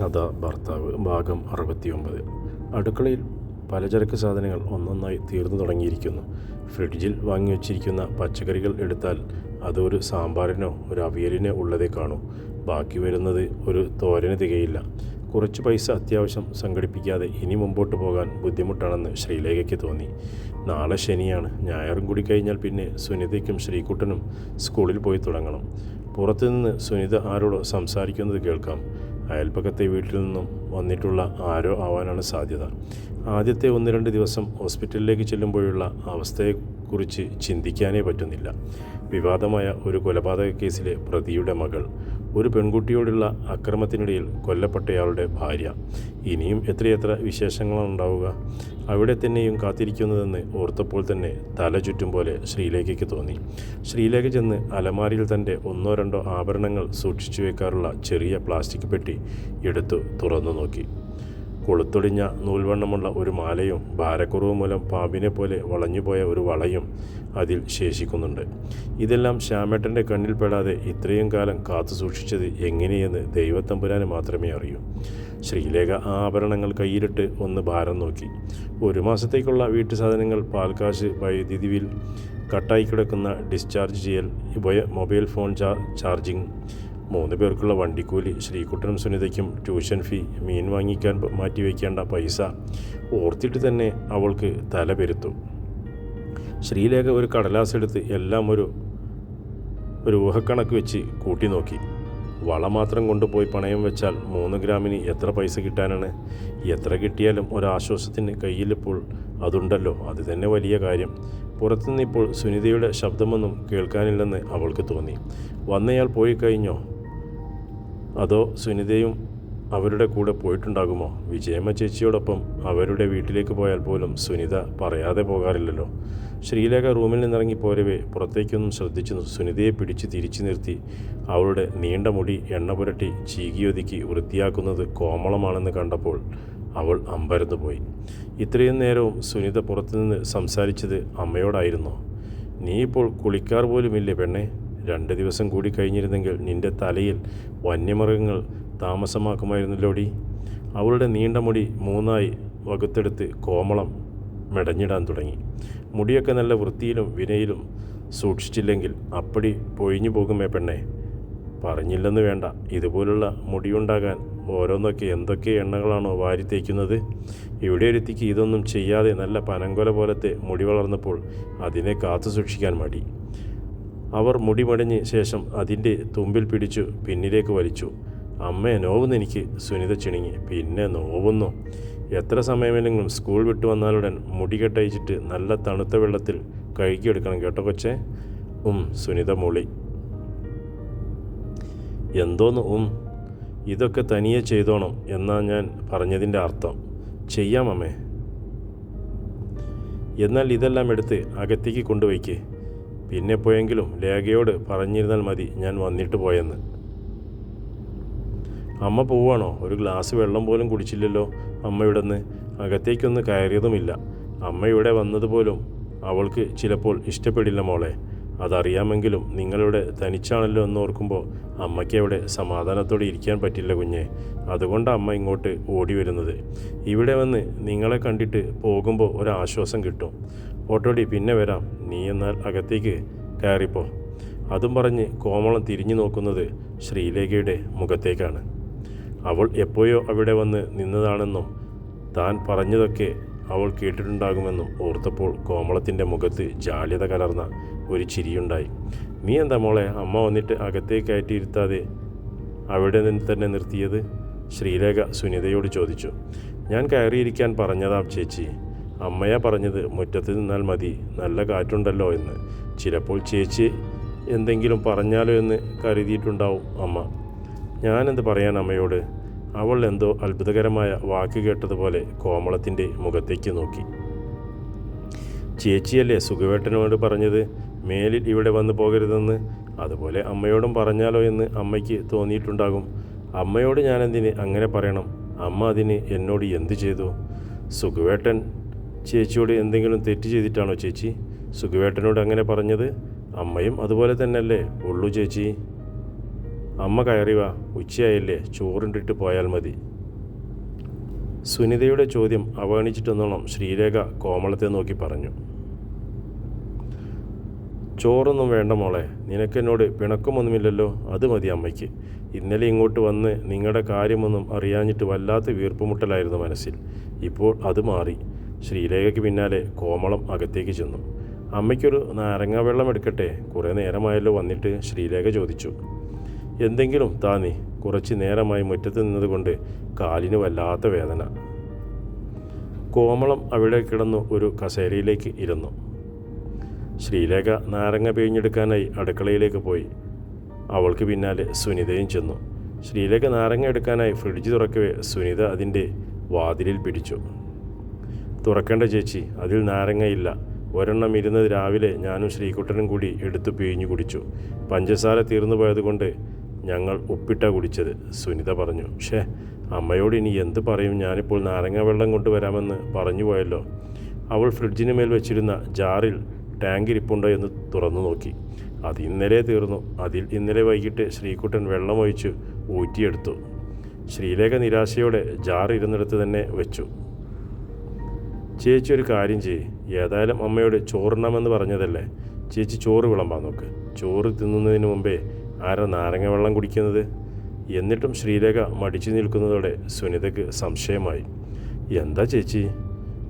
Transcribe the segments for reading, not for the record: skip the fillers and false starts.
കഥ ഭർത്താവ് ഭാഗം 69. അടുക്കളയിൽ പലചരക്ക് സാധനങ്ങൾ ഒന്നൊന്നായി തീർന്നു തുടങ്ങിയിരിക്കുന്നു. ഫ്രിഡ്ജിൽ വാങ്ങി വച്ചിരിക്കുന്ന പച്ചക്കറികൾ എടുത്താൽ അത് ഒരു സാമ്പാറിനോ ഒരു അവിയലിനോ ഉള്ളതേ കാണൂ. ബാക്കി വരുന്നത് ഒരു തോരന് തികയില്ല. കുറച്ച് പൈസ അത്യാവശ്യം സംഘടിപ്പിക്കാതെ ഇനി മുമ്പോട്ട് പോകാൻ ബുദ്ധിമുട്ടാണെന്ന് ശ്രീലേഖയ്ക്ക് തോന്നി. നാളെ ശനിയാണ്. ഞായറും കൂടി കഴിഞ്ഞാൽ പിന്നെ സുനിതയ്ക്കും ശ്രീകുട്ടനും സ്കൂളിൽ പോയി തുടങ്ങണം. പുറത്തുനിന്ന് സുനിത ആരോടോ സംസാരിക്കുന്നത് കേൾക്കാം. അയൽപ്പക്കത്തെ വീട്ടിൽ നിന്നും വന്നിട്ടുള്ള ആരോ ആവാനാണ് സാധ്യത. ആദ്യത്തെ 1-2 ദിവസം ഹോസ്പിറ്റലിലേക്ക് ചെല്ലുമ്പോഴുള്ള അവസ്ഥയെക്കുറിച്ച് ചിന്തിക്കാനേ പറ്റുന്നില്ല. വിവാദമായ ഒരു കൊലപാതക കേസിലെ പ്രതിയുടെ മകൾ, ഒരു പെൺകുട്ടിയോടുള്ള അക്രമത്തിനിടയിൽ കൊല്ലപ്പെട്ടയാളുടെ ഭാര്യ. ഇനിയും എത്രയെത്ര വിശേഷങ്ങളാണ് ഉണ്ടാവുക. അവിടെ തന്നെയും കാത്തിരിക്കുന്നതെന്ന് ഓർത്തപ്പോൾ തന്നെ തല ചുറ്റും പോലെ ശ്രീലേഖയ്ക്ക് തോന്നി. ശ്രീലേഖ ചെന്ന് അലമാരിയിൽ തൻ്റെ 1-2 ആഭരണങ്ങൾ സൂക്ഷിച്ചു വെക്കാറുള്ള ചെറിയ പ്ലാസ്റ്റിക് പെട്ടി എടുത്തു തുറന്നു നോക്കി. കൊളുത്തൊടിഞ്ഞ നൂൽവണ്ണമുള്ള ഒരു മാലയും ഭാരക്കുറവ് മൂലം പാമ്പിനെ പോലെ വളഞ്ഞുപോയ ഒരു വളയും അതിൽ ശേഷിക്കുന്നുണ്ട്. ഇതെല്ലാം ശ്യാമേട്ടൻ്റെ കണ്ണിൽപ്പെടാതെ ഇത്രയും കാലം കാത്തു സൂക്ഷിച്ചത് എങ്ങനെയെന്ന് ദൈവത്തമ്പുരാന് മാത്രമേ അറിയൂ. ശ്രീലേഖ ആ ആഭരണങ്ങൾ കയ്യിലിട്ട് ഒന്ന് ഭാരം നോക്കി. 1 മാസത്തേക്കുള്ള വീട്ടു സാധനങ്ങൾ, പാൽക്കാശ്, വൈദ്യുതി ബിൽ, കട്ടായി കിടക്കുന്ന ഡിസ്ചാർജ് ചെയ്യൽ, മൊബൈൽ ഫോൺ ചാർജിങ്, 3 പേർക്കുള്ള വണ്ടിക്കൂലി, ശ്രീകുട്ടനും സുനിതയ്ക്കും ട്യൂഷൻ ഫീ, മീൻ വാങ്ങിക്കാൻ മാറ്റിവെക്കേണ്ട പൈസ. ഓർത്തിട്ട് തന്നെ അവൾക്ക് തല പെരുത്തു. ശ്രീലേഖ ഒരു കടലാസ് എടുത്ത് എല്ലാം ഒരു ഊഹക്കണക്ക് വെച്ച് കൂട്ടി നോക്കി. വള മാത്രം കൊണ്ടുപോയി പണയം വെച്ചാൽ 3 ഗ്രാമിന് എത്ര പൈസ കിട്ടാനാണ്? എത്ര കിട്ടിയാലും ഒരാശ്വാസത്തിന് കയ്യിലിപ്പോൾ അതുണ്ടല്ലോ, അത് തന്നെ വലിയ കാര്യം. പുറത്തുനിന്ന് ഇപ്പോൾ സുനിതയുടെ ശബ്ദമൊന്നും കേൾക്കാനില്ലെന്ന് അവൾക്ക് തോന്നി. വന്നയാൾ പോയി കഴിഞ്ഞോ? അതോ സുനിതയും അവരുടെ കൂടെ പോയിട്ടുണ്ടാകുമോ? വിജയമ്മ ചേച്ചിയോടൊപ്പം അവരുടെ വീട്ടിലേക്ക് പോയാൽ പോലും സുനിത പറയാതെ പോകാറില്ലല്ലോ. ശ്രീലേഖ റൂമിൽ നിന്നിറങ്ങി പോരവേ പുറത്തേക്കൊന്നും ശ്രദ്ധിച്ചു സുനിതയെ പിടിച്ച് തിരിച്ചു നിർത്തി അവളുടെ നീണ്ട മുടി എണ്ണ പുരട്ടി ചീകിയൊതുക്കി വൃത്തിയാക്കുന്നത് കോമളമാണെന്ന് കണ്ടപ്പോൾ അവൾ അമ്പരന്നു പോയി. ഇത്രയും നേരവും സുനിത പുറത്തുനിന്ന് സംസാരിച്ചത് അമ്മയോടായിരുന്നോ? നീ ഇപ്പോൾ കുളിക്കാർ പോലുമില്ലേ പെണ്ണെ? 2 ദിവസം കൂടി കഴിഞ്ഞിരുന്നെങ്കിൽ നിന്റെ തലയിൽ വന്യമൃഗങ്ങൾ താമസമാക്കുമായിരുന്നല്ലോടി. അവളുടെ നീണ്ട മുടി 3ആയി വകുത്തെടുത്ത് കോമളം മെടഞ്ഞിടാൻ തുടങ്ങി. മുടിയൊക്കെ നല്ല വൃത്തിയിലും വിനയിലും സൂക്ഷിച്ചില്ലെങ്കിൽ അപ്പടി പൊഴിഞ്ഞു പോകുമേ പെണ്ണെ. പറഞ്ഞില്ലെന്ന് വേണ്ട, ഇതുപോലുള്ള മുടിയുണ്ടാകാൻ ഓരോന്നൊക്കെ എന്തൊക്കെ എണ്ണകളാണോ വാരി തേക്കുന്നത്. ഇവിടെ ഒരുത്തിക്ക് ഇതൊന്നും ചെയ്യാതെ നല്ല പനങ്കൊല പോലത്തെ മുടി വളർന്നപ്പോൾ അതിനെ കാത്തു സൂക്ഷിക്കാൻ മടി. അവർ മുടി മടഞ്ഞ ശേഷം അതിൻ്റെ തുമ്പിൽ പിടിച്ചു പിന്നിലേക്ക് വലിച്ചു. അമ്മേ, നോവുന്നെനിക്ക്. സുനിത ചിണുങ്ങി. പിന്നെ നോവുന്നു. എത്ര സമയമെങ്കിലും സ്കൂൾ വിട്ടു വന്നാലുടൻ മുടി കെട്ടയച്ചിട്ട് നല്ല തണുത്ത വെള്ളത്തിൽ കഴുകിയെടുക്കണം കേട്ടോ കൊച്ചേ. സുനിത മൂളി. എന്തോന്ന് ഇതൊക്കെ തനിയെ ചെയ്തോണം എന്നാ ഞാൻ പറഞ്ഞതിൻ്റെ അർത്ഥം. ചെയ്യാം അമ്മേ. എന്നാൽ ഇതെല്ലാം എടുത്ത് അകത്തേക്ക് കൊണ്ടുവയ്ക്ക്. പിന്നെ പോയെങ്കിലും ലേഖയോട് പറഞ്ഞിരുന്നാൽ മതി ഞാൻ വന്നിട്ട് പോയെന്ന്. അമ്മ പോവാണോ? ഒരു ഗ്ലാസ് വെള്ളം പോലും കുടിച്ചില്ലല്ലോ അമ്മയുടെ നിന്ന്. അകത്തേക്കൊന്ന് കയറിയതുമില്ല. അമ്മ ഇവിടെ വന്നതുപോലും അവൾക്ക് ചിലപ്പോൾ ഇഷ്ടപ്പെടില്ല മോളെ. അതറിയാമെങ്കിലും നിങ്ങളുടെ തനിച്ചാണല്ലോ എന്നോർക്കുമ്പോൾ അമ്മയ്ക്ക് അവിടെ സമാധാനത്തോടെ ഇരിക്കാൻ പറ്റില്ല കുഞ്ഞെ. അതുകൊണ്ടാണ് അമ്മ ഇങ്ങോട്ട് ഓടി വരുന്നത്. ഇവിടെ വന്ന് നിങ്ങളെ കണ്ടിട്ട് പോകുമ്പോൾ ഒരാശ്വാസം കിട്ടും. ഓട്ടോടി, പിന്നെ വരാം. നീ എന്നാൽ അകത്തേക്ക് കയറിപ്പോ. അതും പറഞ്ഞ് കോമളം തിരിഞ്ഞു നോക്കുന്നത് ശ്രീലേഖയുടെ മുഖത്തേക്കാണ്. അവൾ എപ്പോഴോ അവിടെ വന്ന് നിന്നതാണെന്നും താൻ പറഞ്ഞതൊക്കെ അവൾ കേട്ടിട്ടുണ്ടാകുമെന്നും ഓർത്തപ്പോൾ കോമളത്തിൻ്റെ മുഖത്ത് ജാള്യത കലർന്ന ഒരു ചിരിയുണ്ടായി. നീ എന്താ മോളെ അമ്മ വന്നിട്ട് അകത്തേക്ക് കയറ്റിയിരുത്താതെ അവിടെ നിന്ന് തന്നെ നിർത്തിയത്? ശ്രീലേഖ സുനിതയോട് ചോദിച്ചു. ഞാൻ കയറിയിരിക്കാൻ പറഞ്ഞതാ ചേച്ചി. അമ്മയാ പറഞ്ഞത് മുറ്റത്ത് നിന്നാൽ മതി, നല്ല കാറ്റുണ്ടല്ലോ എന്ന്. ചിലപ്പോൾ ചേച്ചി എന്തെങ്കിലും പറഞ്ഞാലോ എന്ന് കരുതിയിട്ടുണ്ടാവും അമ്മ. ഞാനെന്ത് പറയാൻ അമ്മയോട്? അവൾ എന്തോ അത്ഭുതകരമായ വാക്ക് കേട്ടതുപോലെ കോമളത്തിൻ്റെ മുഖത്തേക്ക് നോക്കി. ചേച്ചിയല്ലേ സുഖവേട്ടനോട് പറഞ്ഞത് മേലിൽ ഇവിടെ വന്നു പോകരുതെന്ന്? അതുപോലെ അമ്മയോടും പറഞ്ഞാലോ എന്ന് അമ്മയ്ക്ക് തോന്നിയിട്ടുണ്ടാകും. അമ്മയോട് ഞാനെന്തിന് അങ്ങനെ പറയണം? അമ്മ അതിന് എന്നോട് എന്തു ചെയ്തു? സുഖവേട്ടൻ ചേച്ചിയോട് എന്തെങ്കിലും തെറ്റ് ചെയ്തിട്ടാണോ ചേച്ചി സുഖവേട്ടനോട് അങ്ങനെ പറഞ്ഞത്? അമ്മയും അതുപോലെ തന്നെയല്ലേ ഉള്ളൂ ചേച്ചി. അമ്മ കയറി വാ, ഉച്ചയായില്ലേ, ചോറുണ്ടിട്ട് പോയാൽ മതി. സുനിതയുടെ ചോദ്യം അവഗണിച്ചിട്ടെന്നോണം ശ്രീലേഖ കോമളത്തെ നോക്കി പറഞ്ഞു. ചോറൊന്നും വേണ്ട മോളെ, നിനക്കെന്നോട് പിണക്കമൊന്നുമില്ലല്ലോ, അത് മതി അമ്മയ്ക്ക്. ഇന്നലെ ഇങ്ങോട്ട് വന്ന് നിങ്ങളുടെ കാര്യമൊന്നും അറിയാഞ്ഞിട്ട് വല്ലാത്ത വീർപ്പുമുട്ടലായിരുന്നു മനസ്സിൽ. ഇപ്പോൾ അത് മാറി. ശ്രീലേഖയ്ക്ക് പിന്നാലെ കോമളം അകത്തേക്ക് ചെന്നു. അമ്മയ്ക്കൊരു നാരങ്ങ വെള്ളം എടുക്കട്ടെ, കുറേ നേരമായല്ലോ വന്നിട്ട്, ശ്രീലേഖ ചോദിച്ചു. എന്തെങ്കിലും താന്നി, കുറച്ച് നേരമായി മുറ്റത്ത് നിന്നതുകൊണ്ട് കാലിന് വല്ലാത്ത വേദന. കോമളം അവിടെ കിടന്നു ഒരു കസേരയിലേക്ക് ഇരുന്നു. ശ്രീലേഖ നാരങ്ങ പിഴിഞ്ഞെടുക്കാനായി അടുക്കളയിലേക്ക് പോയി. അവൾക്ക് പിന്നാലെ സുനിതയും ചെന്നു. ശ്രീലേഖ നാരങ്ങ എടുക്കാനായി ഫ്രിഡ്ജ് തുറക്കവേ സുനിത അതിൻ്റെ വാതിലിൽ പിടിച്ചു. തുറക്കേണ്ട ചേച്ചി, അതിൽ നാരങ്ങയില്ല. ഒരെണ്ണം ഇരുന്നത് രാവിലെ ഞാനും ശ്രീകുട്ടനും കൂടി എടുത്തു പിഴിഞ്ഞു കുടിച്ചു. പഞ്ചസാര തീർന്നു പോയതുകൊണ്ട് ഞങ്ങൾ ഉപ്പിട്ടാ കുടിച്ചത്, സുനിത പറഞ്ഞു. അമ്മയോട് ഇനി എന്ത് പറയും, ഞാനിപ്പോൾ നാരങ്ങ വെള്ളം കൊണ്ടുവരാമെന്ന് പറഞ്ഞു പോയല്ലോ. അവൾ ഫ്രിഡ്ജിന് മേൽ വെച്ചിരുന്ന ജാറിൽ ടാങ്ക് ഇരിപ്പുണ്ടോ എന്ന് തുറന്നു നോക്കി. അത് ഇന്നലെ തീർന്നു. അതിൽ ഇന്നലെ വൈകിട്ട് ശ്രീകുട്ടൻ വെള്ളമൊഴിച്ച് ഊറ്റിയെടുത്തു. ശ്രീലേഖ നിരാശയോടെ ജാർ ഇരുന്നിടത്ത് തന്നെ വെച്ചു. ചേച്ചി ഒരു കാര്യം ചെയ്യ്, ഏതായാലും അമ്മയോട് ചോറുണ്ണാമെന്ന് പറഞ്ഞതല്ലേ, ചേച്ചി ചോറ് വിളമ്പാൻ നോക്ക്. ചോറ് തിന്നുന്നതിന് മുമ്പേ ആരാ നാരങ്ങ വെള്ളം കുടിക്കുന്നത്? എന്നിട്ടും ശ്രീലേഖ മടിച്ചു നിൽക്കുന്നതോടെ സുനിതയ്ക്ക് സംശയമായി. എന്താ ചേച്ചി,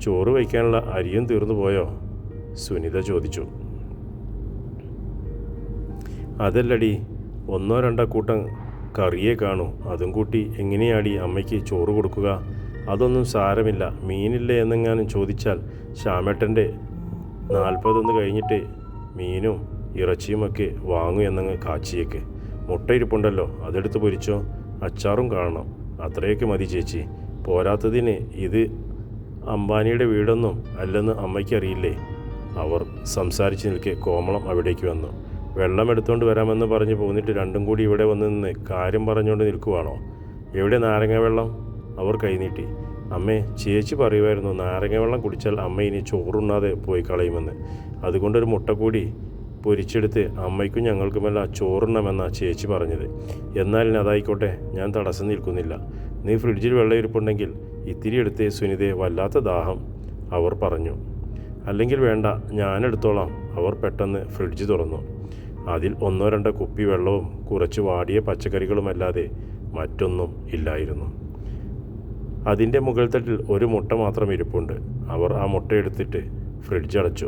ചോറ് വയ്ക്കാനുള്ള അരിയും തീർന്നു പോയോ? സുനിത ചോദിച്ചു. അതല്ലടി, 1-2 കൂട്ടം കറിയേ കാണൂ, അതും കൂട്ടി എങ്ങനെയാടി അമ്മയ്ക്ക് ചോറ് കൊടുക്കുക? അതൊന്നും സാരമില്ല, മീനില്ലേ എന്നെങ്ങാനും ചോദിച്ചാൽ ശ്യാമേട്ടൻ്റെ 41 കഴിഞ്ഞിട്ട് മീനും ഇറച്ചിയുമൊക്കെ വാങ്ങൂ എന്നങ്ങ് കാച്ചിയേക്ക്. മുട്ട ഇരിപ്പുണ്ടല്ലോ, അതെടുത്ത് പൊരിച്ചോ, അച്ചാറും കാണണം, അത്രയൊക്കെ മതി ചേച്ചി. പോരാത്തതിന് ഇത് അംബാനിയുടെ വീടൊന്നും അല്ലെന്ന് അമ്മയ്ക്കറിയില്ലേ? അവർ സംസാരിച്ച് നിൽക്കെ കോമളം അവിടേക്ക് വന്നു. വെള്ളം എടുത്തുകൊണ്ട് വരാമെന്ന് പറഞ്ഞ് പോന്നിട്ട് രണ്ടും കൂടി ഇവിടെ വന്ന് നിന്ന് കാര്യം പറഞ്ഞുകൊണ്ട് നിൽക്കുവാണോ? എവിടെ നാരങ്ങ വെള്ളം? അവർ കൈനീട്ടി. അമ്മേ, ചേച്ചി പറയുമായിരുന്നു നാരങ്ങ വെള്ളം കുടിച്ചാൽ അമ്മ ഇനി ചോറുണ്ണാതെ പോയി കളയുമെന്ന്. അതുകൊണ്ടൊരു മുട്ട കൂടി പൊരിച്ചെടുത്ത് അമ്മയ്ക്കും ഞങ്ങൾക്കുമെല്ലാം ചോറുണ്ണമെന്നാണ് ചേച്ചി പറഞ്ഞത്. എന്നാൽ അതായിക്കോട്ടെ, ഞാൻ തടസ്സം നിൽക്കുന്നില്ല. നീ ഫ്രിഡ്ജിൽ വെള്ളം ഇരിപ്പുണ്ടെങ്കിൽ ഇത്തിരി എടുത്ത് സുനിതയെ, വല്ലാത്ത ദാഹം, അവർ പറഞ്ഞു. അല്ലെങ്കിൽ വേണ്ട, ഞാനെടുത്തോളാം. അവർ പെട്ടെന്ന് ഫ്രിഡ്ജ് തുറന്നു. അതിൽ 1-2 കുപ്പി വെള്ളവും കുറച്ച് വാടിയ പച്ചക്കറികളുമല്ലാതെ മറ്റൊന്നും ഇല്ലായിരുന്നു. അതിൻ്റെ മുകൾ തട്ടിൽ ഒരു മുട്ട മാത്രം ഇരിപ്പുണ്ട്. അവർ ആ മുട്ട എടുത്തിട്ട് ഫ്രിഡ്ജ് അടച്ചു.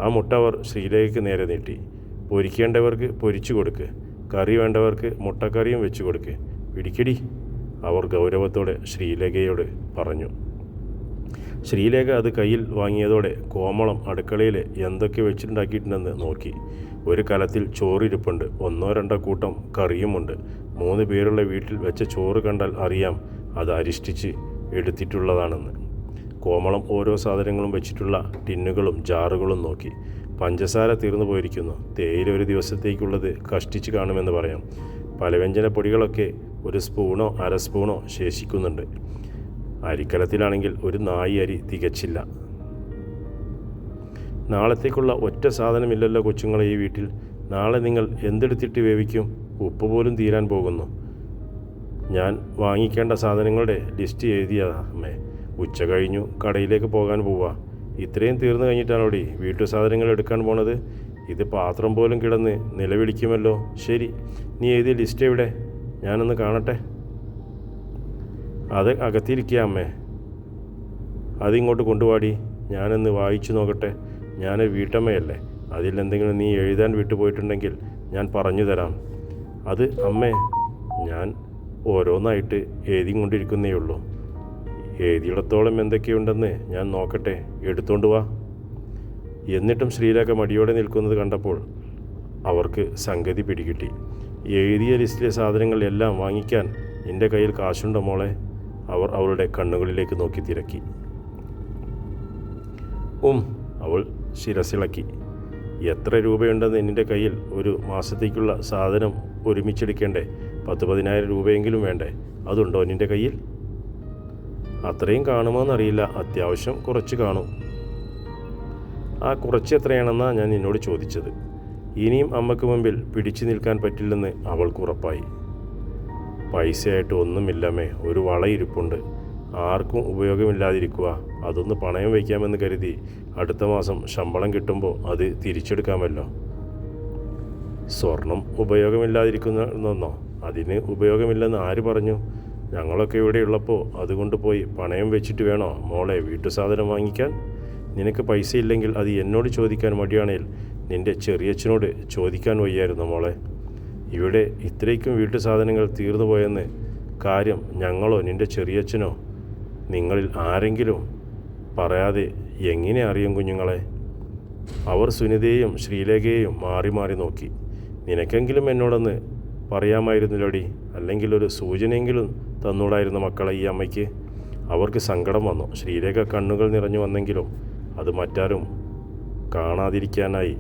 ആ മുട്ട അവർ ശ്രീലേഖയ്ക്ക് നേരെ നീട്ടി. പൊരിക്കേണ്ടവർക്ക് പൊരിച്ചു കൊടുക്ക്, കറി വേണ്ടവർക്ക് മുട്ടക്കറിയും വെച്ച് കൊടുക്ക്, പിടിക്കടി, അവർ ഗൗരവത്തോടെ ശ്രീലേഖയോട് പറഞ്ഞു. ശ്രീലേഖ അത് കയ്യിൽ വാങ്ങിയതോടെ കോമളം അടുക്കളയിൽ എന്തൊക്കെ വെച്ചിട്ടുണ്ടാക്കിയിട്ടുണ്ടെന്ന് നോക്കി. ഒരു കലത്തിൽ ചോറിരിപ്പുണ്ട്, 1-2 കൂട്ടം കറിയുമുണ്ട്. 3 പേരുള്ള വീട്ടിൽ വെച്ച ചോറ് കണ്ടാൽ അറിയാം അത് അരിഷ്ടിച്ച് എടുത്തിട്ടുള്ളതാണെന്ന്. കോമളം ഓരോ സാധനങ്ങളും വെച്ചിട്ടുള്ള ടിന്നുകളും ജാറുകളും നോക്കി. പഞ്ചസാര തീർന്നു പോയിരിക്കുന്നു. തേയില ഒരു ദിവസത്തേക്കുള്ളത് കഷ്ടിച്ച് കാണുമെന്ന് പറയാം. പലവ്യഞ്ജന പൊടികളൊക്കെ 1 സ്പൂണോ 1/2 സ്പൂണോ ശേഷിക്കുന്നുണ്ട്. അരിക്കലത്തിലാണെങ്കിൽ ഒരു നായി അരി തികച്ചില്ല. നാളത്തേക്കുള്ള ഒറ്റ സാധനമില്ലല്ലോ കൊച്ചുങ്ങളെ ഈ വീട്ടിൽ. നാളെ നിങ്ങൾ എന്തെടുത്തിട്ട് വേവിക്കും? ഉപ്പ് പോലും തീരാൻ പോകുന്നു. ഞാൻ വാങ്ങിക്കേണ്ട സാധനങ്ങളുടെ ലിസ്റ്റ് എഴുതിയതാ അമ്മേ. ഉച്ച കഴിഞ്ഞു, കടയിലേക്ക് പോകാൻ പോവാ. ഇത്രയും തീർന്നു കഴിഞ്ഞിട്ടാണോടി വീട്ടു സാധനങ്ങൾ എടുക്കാൻ പോണത്? ഇത് പാത്രം പോലും കിടന്ന് നിലവിളിക്കുമല്ലോ. ശരി, നീ എഴുതിയ ലിസ്റ്റ് എവിടെ? ഞാനൊന്ന് കാണട്ടെ. അത് അകത്തിരിക്കുക അമ്മേ. അതിങ്ങോട്ട് കൊണ്ടുപോടി, ഞാനൊന്ന് വായിച്ചു നോക്കട്ടെ. ഞാനൊരു വീട്ടമ്മയല്ലേ, അതിലെന്തെങ്കിലും നീ എഴുതാൻ വിട്ടുപോയിട്ടുണ്ടെങ്കിൽ ഞാൻ പറഞ്ഞു തരാം. അത് അമ്മേ, ഞാൻ ഓരോന്നായിട്ട് എഴുതിക്കൊണ്ടിരിക്കുന്നേ ഉള്ളൂ. എഴുതിയിടത്തോളം എന്തൊക്കെയുണ്ടെന്ന് ഞാൻ നോക്കട്ടെ, എടുത്തോണ്ട് വാ. എന്നിട്ടും ശ്രീലേഖ മടിയോടെ നിൽക്കുന്നത് കണ്ടപ്പോൾ അവർക്ക് സംഗതി പിടികിട്ടി. എഴുതിയ ലിസ്റ്റിലെ സാധനങ്ങൾ എല്ലാം വാങ്ങിക്കാൻ നിൻ്റെ കയ്യിൽ കാശുണ്ടോ മോളെ? അവർ അവളുടെ കണ്ണുകളിലേക്ക് നോക്കി തിരക്കി. അവൾ ശിരസിളക്കി. എത്ര രൂപയുണ്ടെന്ന് നിൻ്റെ കയ്യിൽ? ഒരു മാസത്തേക്കുള്ള സാധനം ഒരുമിച്ചെടുക്കേണ്ടേ? 10-10,000 രൂപയെങ്കിലും വേണ്ടേ? അതുണ്ടോ നിൻ്റെ കയ്യിൽ? അത്രയും കാണുമോയെന്നറിയില്ല, അത്യാവശ്യം കുറച്ച് കാണും. ആ കുറച്ച് എത്രയാണെന്നാണ് ഞാൻ നിന്നോട് ചോദിച്ചത്. ഇനിയും അമ്മയ്ക്ക് മുമ്പിൽ പിടിച്ചു നിൽക്കാൻ പറ്റില്ലെന്ന് അവൾക്ക് ഉറപ്പായി. പൈസയായിട്ട് ഒന്നുമില്ലമ്മേ, ഒരു വള ഇരിപ്പുണ്ട്, ആർക്കും ഉപയോഗമില്ലാതിരിക്കുക. അതൊന്ന് പണയം വയ്ക്കാമെന്ന് കരുതി അടുത്ത മാസം ശമ്പളം കിട്ടുമ്പോൾ അത് തിരിച്ചെടുക്കാമല്ലോ. സ്വർണം ഉപയോഗമില്ലാതിരിക്കുന്നതെന്നോ? അതിന് ഉപയോഗമില്ലെന്ന് ആര് പറഞ്ഞു? ഞങ്ങളൊക്കെ ഇവിടെ ഉള്ളപ്പോൾ അതുകൊണ്ട് പോയി പണയം വെച്ചിട്ട് വേണോ മോളെ വീട്ടു സാധനം വാങ്ങിക്കാൻ? നിനക്ക് പൈസ ഇല്ലെങ്കിൽ അത് എന്നോട് ചോദിക്കാൻ മടിയാണേൽ നിൻ്റെ ചെറിയച്ഛനോട് ചോദിക്കാൻ വയ്യായിരുന്നു മോളെ. ഇവിടെ ഇത്രയ്ക്കും വീട്ടു സാധനങ്ങൾ തീർന്നു പോയെന്ന് കാര്യം ഞങ്ങളോ നിൻ്റെ ചെറിയച്ഛനോ നിങ്ങളിൽ ആരെങ്കിലും പറയാതെ എങ്ങനെ അറിയും കുഞ്ഞുങ്ങളെ? അവർ സുനിതയെയും ശ്രീലേഖയെയും മാറി മാറി നോക്കി. നിനക്കെങ്കിലും എന്നോടൊന്ന് പറയാമായിരുന്നില്ലോടി, അല്ലെങ്കിൽ ഒരു സൂചനയെങ്കിലും തന്നൂടായിരുന്നു മക്കളെ ഈ അമ്മയ്ക്ക്. അവർക്ക് സങ്കടം വന്നു. ശ്രീലേഖ കണ്ണുകൾ നിറഞ്ഞു വന്നെങ്കിലും അത് മറ്റാരും കാണാതിരിക്കാനായി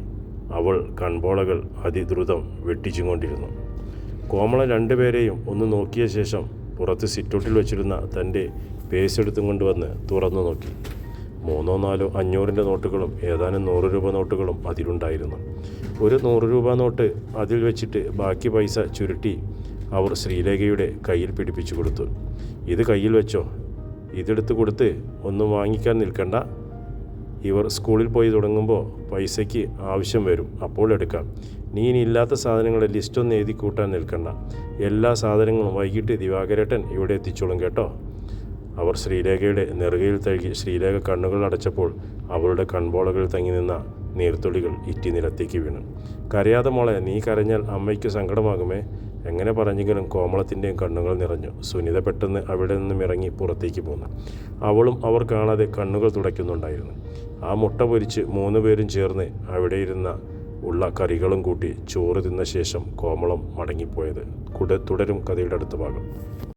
അവൾ കൺപോളകൾ അതിദ്രുതം വെട്ടിച്ചും കൊണ്ടിരുന്നു. കോമള രണ്ടുപേരെയും ഒന്ന് നോക്കിയ ശേഷം പുറത്ത് സിറ്റൗട്ടിൽ വെച്ചിരുന്ന തൻ്റെ പേഴ്സ് എടുത്തും കൊണ്ടുവന്ന് തുറന്നു നോക്കി. 3 4 500 നോട്ടുകളും ഏതാനും 100 രൂപ നോട്ടുകളും അതിലുണ്ടായിരുന്നു. ഒരു 100 രൂപ നോട്ട് അതിൽ വെച്ചിട്ട് ബാക്കി പൈസ ചുരുട്ടി അവർ ശ്രീലേഖയുടെ കയ്യിൽ പിടിപ്പിച്ചു കൊടുത്തു. ഇത് കയ്യിൽ വെച്ചോ, ഇതെടുത്ത് കൊടുത്ത് ഒന്നും വാങ്ങിക്കാൻ നിൽക്കണ്ട. ഇവർ സ്കൂളിൽ പോയി തുടങ്ങുമ്പോൾ പൈസയ്ക്ക് ആവശ്യം വരും, അപ്പോൾ എടുക്കാം. നീ ഇനി ഇല്ലാത്ത സാധനങ്ങളെ ലിസ്റ്റൊന്നും എഴുതി കൂട്ടാൻ നിൽക്കണ്ട. എല്ലാ സാധനങ്ങളും വൈകിട്ട് ദിവാകരേട്ടൻ ഇവിടെ എത്തിച്ചോളും കേട്ടോ. അവർ ശ്രീലേഖയുടെ നെറുകയിൽ തഴുകി. ശ്രീലേഖ കണ്ണുകൾ അടച്ചപ്പോൾ അവളുടെ കൺപോളകളിൽ തങ്ങി നിന്ന നീർത്തുള്ളികൾ ഇറ്റി നിലത്തേക്ക് വീണു. കരയാതെ മോളെ, നീ കരഞ്ഞാൽ അമ്മയ്ക്ക് സങ്കടമാകുമേ. എങ്ങനെ പറഞ്ഞെങ്കിലും കോമളത്തിൻ്റെയും കണ്ണുകൾ നിറഞ്ഞു. സുനിത പെട്ടെന്ന് അവിടെ നിന്നും ഇറങ്ങി പുറത്തേക്ക് പോന്നു. അവളും അവർ കാണാതെ കണ്ണുകൾ തുടയ്ക്കുന്നുണ്ടായിരുന്നു. ആ മുട്ട പൊരിച്ച് 3 പേരും ചേർന്ന് അവിടെ ഇരുന്ന ഉള്ള കറികളും കൂട്ടി ചോറ് തിന്ന ശേഷം കോമളം മടങ്ങിപ്പോയത്. തുടരും കഥയുടെ അടുത്ത ഭാഗം.